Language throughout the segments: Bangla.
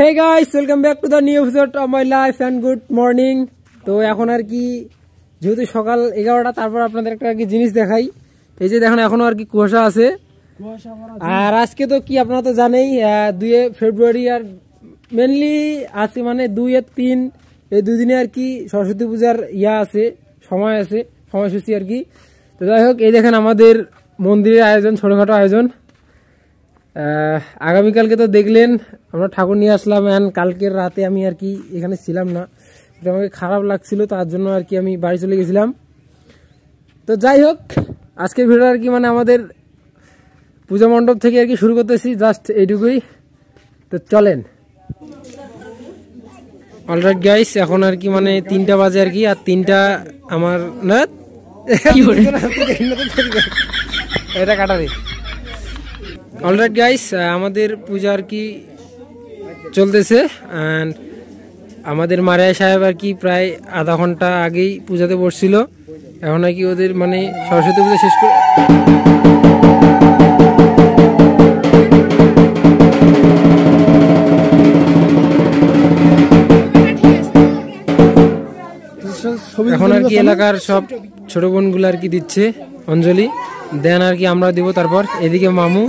Hey guys, welcome back to the new episode of my life and good morning. তো এখন আর কি যেহেতু সকাল 11টা, তারপর আপনাদের একটা আর কি জিনিস দেখাই। এই যে দেখুন এখনো আর কি কুয়াশা আছে। আর আজকে তো কি আপনারা তো জানেই 2 ফেব্রুয়ারি, আর মেনলি আজকে মানে 2 আর 3 এই দুদিনে আর কি সরস্বতী পূজার আছে, সময় আছে, সময়সূচি আর কি। তো যাই হোক, এই দেখেন আমাদের মন্দিরের আয়োজন, ছোটখাটো আয়োজন। আগামীকালকে তো দেখলেন আমরা ঠাকুর নিয়ে আসলাম, অ্যান্ড কালকের রাতে আমি আর কি এখানে ছিলাম না, এটা আমাকে খারাপ লাগছিল, তার জন্য আর কি আমি বাড়ি চলে গেছিলাম। তো যাই হোক, আজকের ভিডিও আর কি মানে আমাদের পূজা মণ্ডপ থেকে আর কি শুরু করতেছি, জাস্ট এইটুকুই। তো চলেন। অলরাইট গাইস, এখন আর কি মানে 3টা বাজে আর কি, আর 3টা আমার না এটা কাটারে। অলরাইট গাইস, আমাদের পূজা আর কি চলতেছে, অ্যান্ড আমাদের মারিয়া সাহেব আর কি প্রায় আধা ঘন্টা আগেই পূজাতে বসছিল। এখন আর কি ওদের মানে সরস্বতী পূজা শেষ করে এখন আর কি এলাকার সব ছোট বোনগুলো আর কি দিচ্ছে অঞ্জলি, দেন আর কি আমরা দিব। তারপর এদিকে মামু,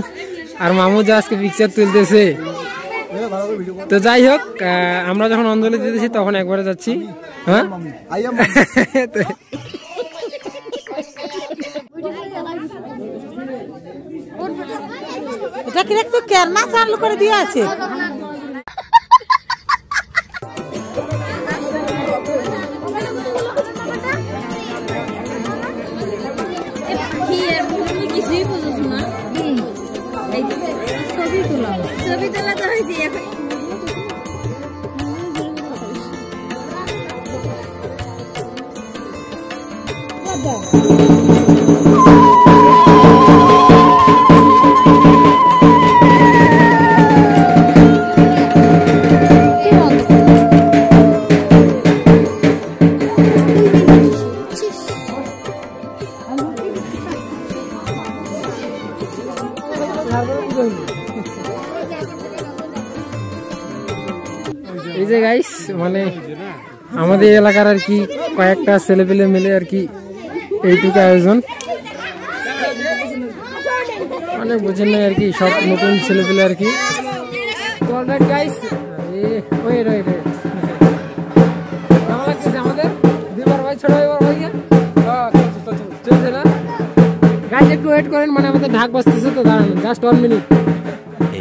আর মামু যা আজকে পিকচার তুলতেছে। তো যাই হোক, আমরা যখন অঞ্জলি দিতেছি তখন একবারে যাচ্ছি। হ্যাঁ এটা কি একটু কেরমা চালু করে দিয়ে আছে। এই যে গাইস মানে আমাদের এলাকার আর কি কয়েকটা ছেলেপেলে মিলে আর কি এইটুকু আয়োজন, মানে বুঝেন না আর কি, সব নতুন ছেলেপেলে আর কি। অলরাইট গাইস, আমাদের দুইবার ভাই ছোট ভাই চলছে না গাইস, একটু ওয়েট করেন, মানে আমাদের ঢাক বাজতেছে, তো দাঁড়ান just 1 minute.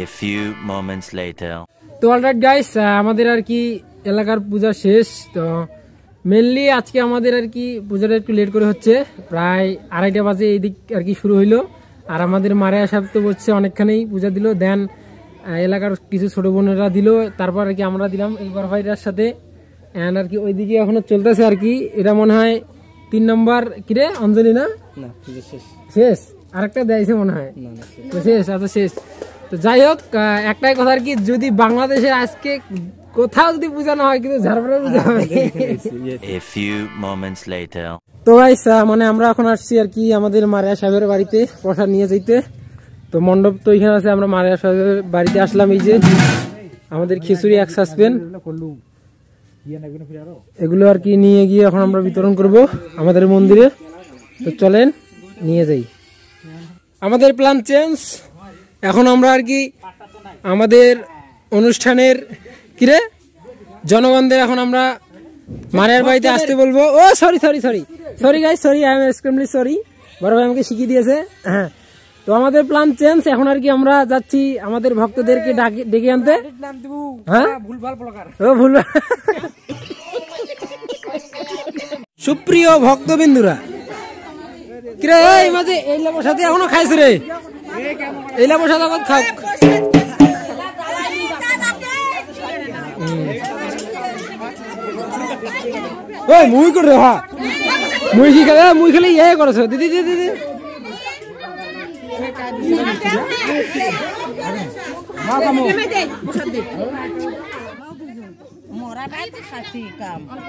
A few moments later. তো অলরাইট গাইস, আমাদের আর কি এলাকার পূজা শেষ। তো মেনলি আজকে আমাদের আর কি পূজাটা একটু লেট করে হচ্ছে, প্রায় 2:30 বাজে এই দিক আর কি শুরু হইলো। আর আমাদের মারিয়া সাহেব তো বলছে অনেকখানি পূজা দিল, দেন এলাকার কিছু ছোট বোনেরা দিল, তারপর আর কি আমরা দিলাম এইবার ভাইরার সাথে। অ্যান্ড আর কি ওইদিকে এখনো চলতেছে আর কি, এটা মনে হয় 3 নম্বর কিরে অঞ্জলি না শেষ, আরেকটা দেয়ছে মনে হয় শেষ। আচ্ছা শেষ। তো যাই হোক, একটাই কথা আর কি, যদি বাংলাদেশে আজকে কোথাও যদি পূজা না হয়, কিন্তু ঝাড়খণ্ডে পূজা হবে। A few moments later. তো গাইস, মানে আমরা এখন আসছি আর কি আমাদের মারিয়া সাহেবের বাড়িতে প্রসাদ নিয়ে যাইতে। তো মণ্ডপ তো এখানে আছে, আমরা মারিয়া সাহেবের বাড়িতে আসলাম। এই যে আমাদের খিচুড়ি, এক সাসপেন, এগুলো আর কি নিয়ে গিয়ে এখন আমরা বিতরণ করব আমাদের মন্দিরে। তো চলেন নিয়ে যাই। আমাদের প্ল্যান চেঞ্জ, এখন আমরা আর কি আমাদের অনুষ্ঠানের কিরে জনগণদের এখন আমরা মারিয়ার বাড়িতে আসতে বলবো। Oh sorry guys, sorry, I am extremely sorry, বড় ভাই আমাকে শিখিয়ে দিয়েছে। হ্যাঁ, তো আমাদের প্ল্যান চেঞ্জ, এখন আর কি আমরা যাচ্ছি আমাদের ভক্তদেরকে ডেকে আনতে। হ্যাঁ ভুল। সুপ্রিয় ভক্তবিন্দুরা, কিরে এই মাঝে এই লেবুর সাথে এখনো খাইছে রে, এই লেবুর সাথে খাও। ওই মুই করে হা, মুই কি খেলে, মুই খেলে ইয়ে করেছো দিদি দিদি দিদি।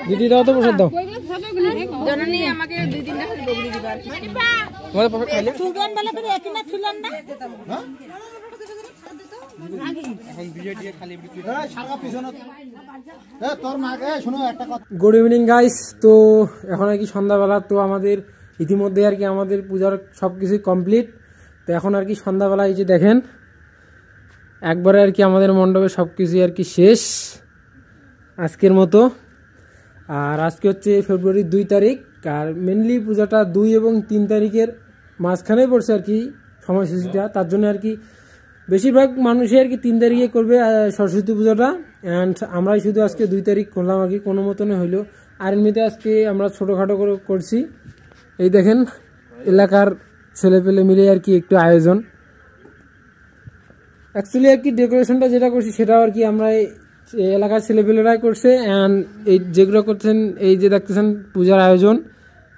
দিদি দাও তো প্রসাদ দাও। জননী আমাকে 2-3টা করে বগরি দিবা আর কি। তোমাদের প্রসাদ খাইলে সুগান বলে একই না ছিলেন না। Good evening guys. তো এখন আর কি সন্ধ্যাবেলা, তো আমাদের ইতিমধ্যে আর কি আমাদের পূজার সবকিছু কমপ্লিট। তো এখন আর কি সন্ধ্যাবেলা এই যে দেখেন একবারে আর কি আমাদের মণ্ডপে সবকিছু আর কি শেষ আজকের মতো। আর আজকে হচ্ছে ফেব্রুয়ারির 2 তারিখ, আর মেনলি পূজাটা 2 এবং 3 তারিখের মাঝখানে পড়ছে আর কি সময়সূচিটা। তার জন্য আর কি বেশিরভাগ মানুষই আর কি 3 তারিখে করবে সরস্বতী পূজাটা, অ্যান্ড আমরাই শুধু আজকে 2 তারিখ করলাম আর কি, কোনো মতনে হইলো। আর এমনিতে আজকে আমরা ছোটোখাটো করে করছি। এই দেখেন এলাকার ছেলেপেলে মিলে আর কি একটু আয়োজন। অ্যাকচুয়ালি আর কি ডেকোরেশনটা যেটা করছি সেটাও আর কি আমরা এলাকার ছেলেপেলেরাই করছে, অ্যান্ড এই যেগুলো করছেন এই যে দেখতেছেন পূজার আয়োজন,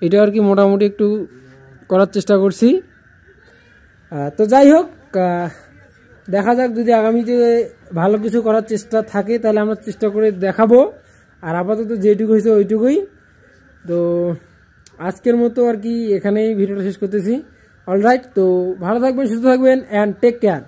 এটা আর কি মোটামুটি একটু করার চেষ্টা করছি। তো যাই হোক, দেখা যাক যদি আগামীতে ভালো কিছু করার চেষ্টা থাকে তাহলে আমরা চেষ্টা করে দেখাবো। আর আপাতত যেটুকু হয়েছে ওইটুকুই। তো আজকের মতো আর কি এখানেই ভিডিওটা শেষ করতেছি। অলরাইট, তো ভালো থাকবেন, সুস্থ থাকবেন, অ্যান্ড টেক কেয়ার।